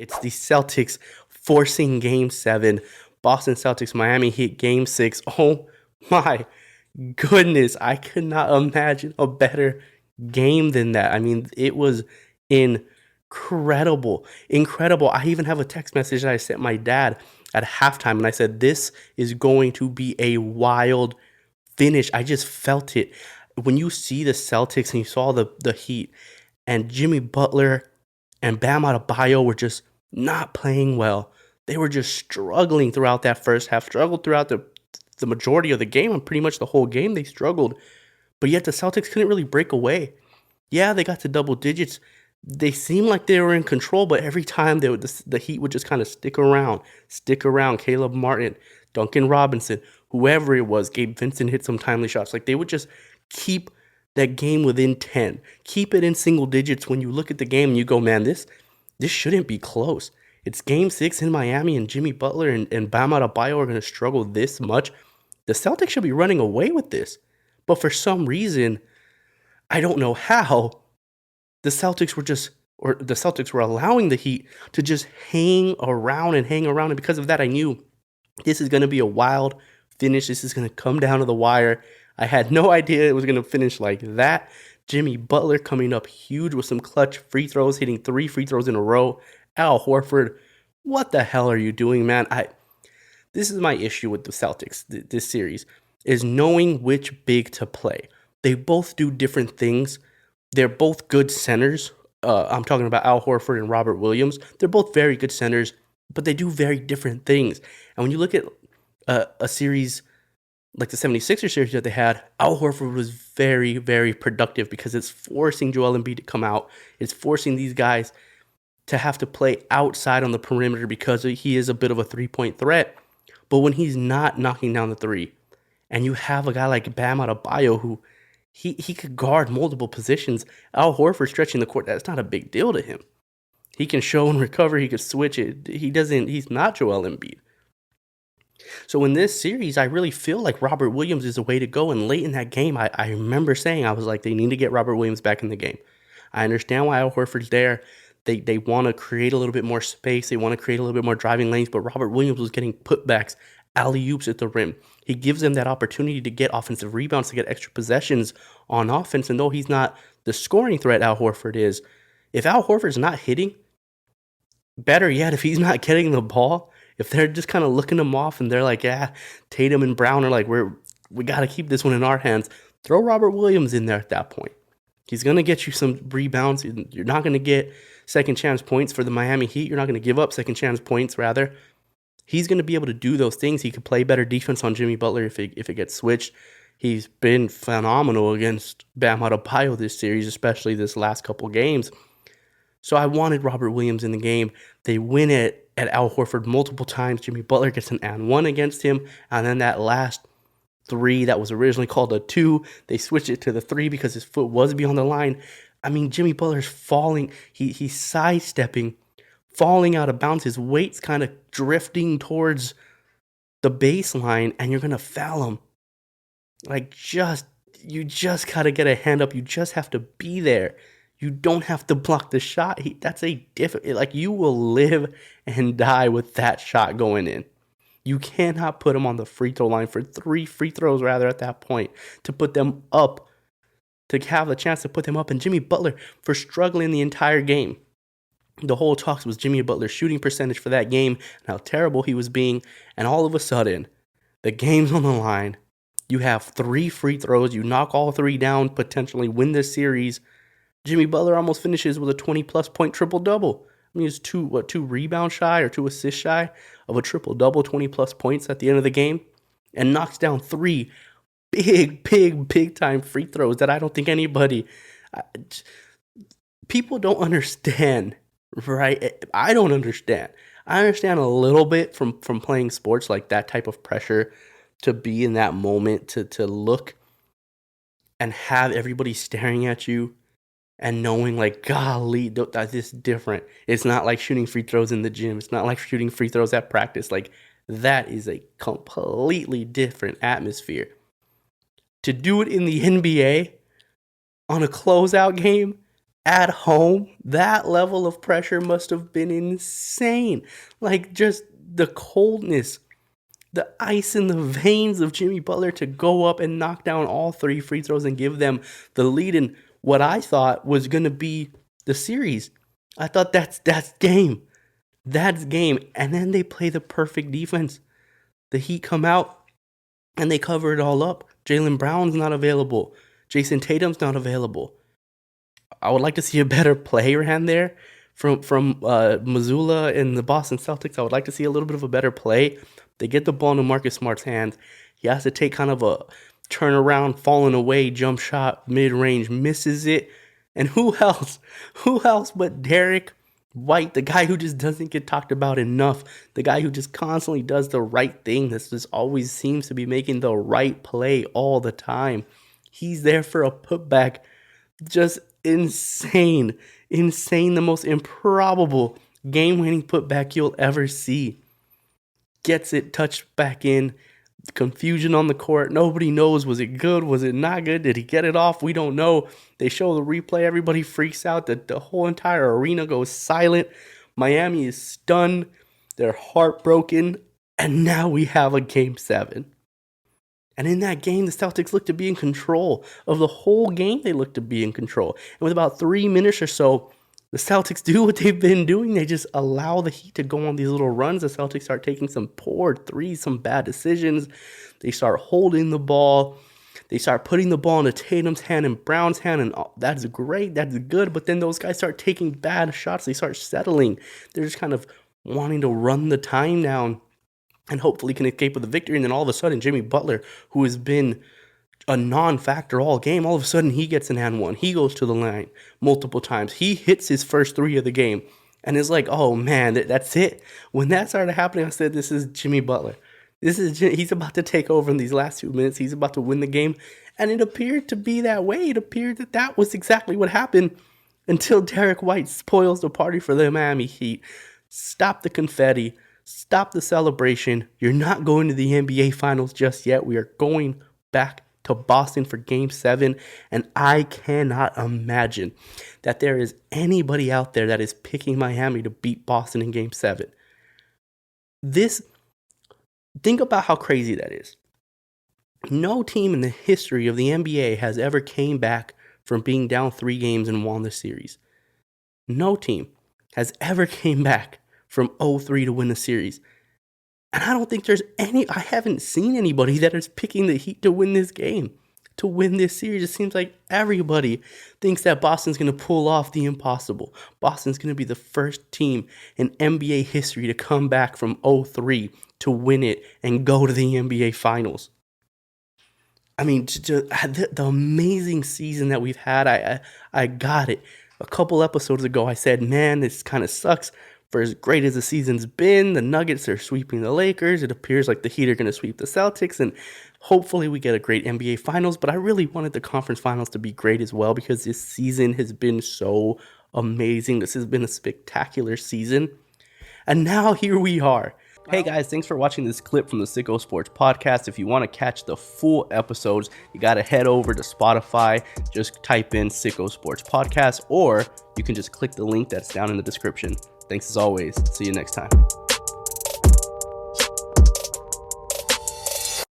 It's the Celtics forcing Game 7. Boston Celtics, Miami Heat, Game 6. Oh my goodness. I could not imagine a better game than that. I mean, it was incredible. Incredible. I even have a text message that I sent my dad at halftime, and I said, this is going to be a wild finish. I just felt it. When you see the Celtics and you saw the Heat and Jimmy Butler and Bam Adebayo were just not playing well. They were just struggling throughout that first half, struggled throughout the majority of the game, and pretty much the whole game they struggled. But yet the Celtics couldn't really break away. Yeah, they got to double digits. They seemed like they were in control, but every time the Heat would just kind of stick around. Caleb Martin, Duncan Robinson, whoever it was, Gabe Vincent hit some timely shots. Like, they would just keep that game within 10. Keep it in single digits. When you look at the game and you go, man, this shouldn't be close. It's Game 6 in Miami, and Jimmy Butler and Bam Adebayo are going to struggle this much. The Celtics should be running away with this. But for some reason, I don't know how, the Celtics were allowing the Heat to just hang around. And because of that, I knew this is going to be a wild finish. This is going to come down to the wire. I had no idea it was going to finish like that. Jimmy Butler coming up huge with some clutch free throws, hitting 3 free throws in a row. Al Horford, what the hell are you doing, man? This is my issue with the Celtics, this series, is knowing which big to play. They both do different things. They're both good centers. I'm talking about Al Horford and Robert Williams. They're both very good centers, but they do very different things. And when you look at a series like the 76ers series that they had, Al Horford was very, very productive because it's forcing Joel Embiid to come out. It's forcing these guys to have to play outside on the perimeter because he is a bit of a three-point threat. But when he's not knocking down the three, and you have a guy like Bam Adebayo who he could guard multiple positions, Al Horford stretching the court, that's not a big deal to him. He can show and recover, he could switch it. He's not Joel Embiid. So in this series, I really feel like Robert Williams is the way to go. And late in that game, I remember saying, I was like, they need to get Robert Williams back in the game. I understand why Al Horford's there. They want to create a little bit more space. They want to create a little bit more driving lanes. But Robert Williams was getting putbacks, alley-oops at the rim. He gives them that opportunity to get offensive rebounds, to get extra possessions on offense. And though he's not the scoring threat Al Horford is, if Al Horford's not hitting, better yet, if he's not getting the ball, if they're just kind of looking him off and they're like, yeah, Tatum and Brown are like, we got to keep this one in our hands, throw Robert Williams in there at that point. He's going to get you some rebounds. You're not going to get second chance points for the Miami Heat. You're not going to give up second chance points, rather. He's going to be able to do those things. He could play better defense on Jimmy Butler if it gets switched. He's been phenomenal against Bam Adebayo this series, especially this last couple games. So I wanted Robert Williams in the game. They win it at Al Horford multiple times. Jimmy Butler gets an and one against him. And then that last 3 that was originally called a 2, they switched it to the 3 because his foot was beyond the line. I mean, Jimmy Butler's falling. He's sidestepping, falling out of bounds. His weight's kind of drifting towards the baseline, and you're going to foul him. Like, you just got to get a hand up. You just have to be there. You don't have to block the shot. That's a different, like, you will live and die with that shot going in. You cannot put him on the free throw line for 3 free throws, rather, at that point, to put them up, to have the chance to put them up. And Jimmy Butler, for struggling the entire game. The whole talks was Jimmy Butler's shooting percentage for that game and how terrible he was being. And all of a sudden, the game's on the line. You have 3 free throws. You knock all 3 down, potentially win this series. Jimmy Butler almost finishes with a 20-plus point triple-double. I mean, he's 2 rebounds shy or 2 assists shy of a triple-double, 20-plus points at the end of the game, and knocks down 3 big-time free throws that I don't think anybody... People don't understand, right? I don't understand. I understand a little bit from playing sports, like that type of pressure, to be in that moment, to look and have everybody staring at you and knowing, like, golly, this is different. It's not like shooting free throws in the gym. It's not like shooting free throws at practice. Like, that is a completely different atmosphere. To do it in the NBA on a closeout game, at home, that level of pressure must have been insane. Like, just the coldness, the ice in the veins of Jimmy Butler to go up and knock down all 3 free throws and give them the lead in what I thought was going to be the series. I thought that's game. That's game. And then they play the perfect defense. The Heat come out and they cover it all up. Jaylen Brown's not available. Jason Tatum's not available. I would like to see a better play ran there from Missoula and the Boston Celtics. I would like to see a little bit of a better play. They get the ball into Marcus Smart's hands. He has to take kind of a turnaround, falling away, jump shot, mid-range, misses it. And who else? Who else but Derek White, the guy who just doesn't get talked about enough, the guy who just constantly does the right thing, that just always seems to be making the right play all the time. He's there for a putback. Just insane, the most improbable game-winning putback you'll ever see. Gets it touched back in. Confusion on the court. Nobody knows. Was it good? Was it not good? Did he get it off? We don't know. They show the replay. Everybody freaks out. The whole entire arena goes silent. Miami is stunned. They're heartbroken. And now we have a Game 7. And in that game, the Celtics looked to be in control of the whole game. They looked to be in control. And with about 3 minutes or so, the Celtics do what they've been doing. They just allow the Heat to go on these little runs. The Celtics start taking some poor threes, some bad decisions. They start holding the ball. They start putting the ball into Tatum's hand and Brown's hand, and that's great. That's good. But then those guys start taking bad shots. They start settling. They're just kind of wanting to run the time down and hopefully can escape with a victory. And then all of a sudden, Jimmy Butler, who has been a non-factor all game, all of a sudden he gets an and one. He goes to the line multiple times. He hits his first 3 of the game. And it's like, oh man, that's it. When that started happening, I said, this is Jimmy Butler. He's about to take over in these last 2 minutes. He's about to win the game. And it appeared to be that way. It appeared that was exactly what happened until Derek White spoils the party for the Miami Heat. Stop the confetti. Stop the celebration. You're not going to the NBA Finals just yet. We are going back to Boston for Game 7, and I cannot imagine that there is anybody out there that is picking Miami to beat Boston in Game 7. Think about how crazy that is. No team in the history of the NBA has ever came back from being down 3 games and won the series. No team has ever came back from 0-3 to win the series. And I don't think I haven't seen anybody that is picking the Heat to win this game, to win this series. It seems like everybody thinks that Boston's going to pull off the impossible. Boston's going to be the first team in NBA history to come back from 0-3 to win it and go to the NBA Finals. I mean, the amazing season that we've had, I got it. A couple episodes ago, I said, man, this kind of sucks. For as great as the season's been, the Nuggets are sweeping the Lakers. It appears like the Heat are going to sweep the Celtics, and hopefully we get a great NBA Finals. But I really wanted the conference finals to be great as well because this season has been so amazing. This has been a spectacular season. And now here we are. Hey guys, thanks for watching this clip from the Sicko Sports Podcast. If you want to catch the full episodes, you got to head over to Spotify. Just type in Sicko Sports Podcast, or you can just click the link that's down in the description. Thanks as always. See you next time.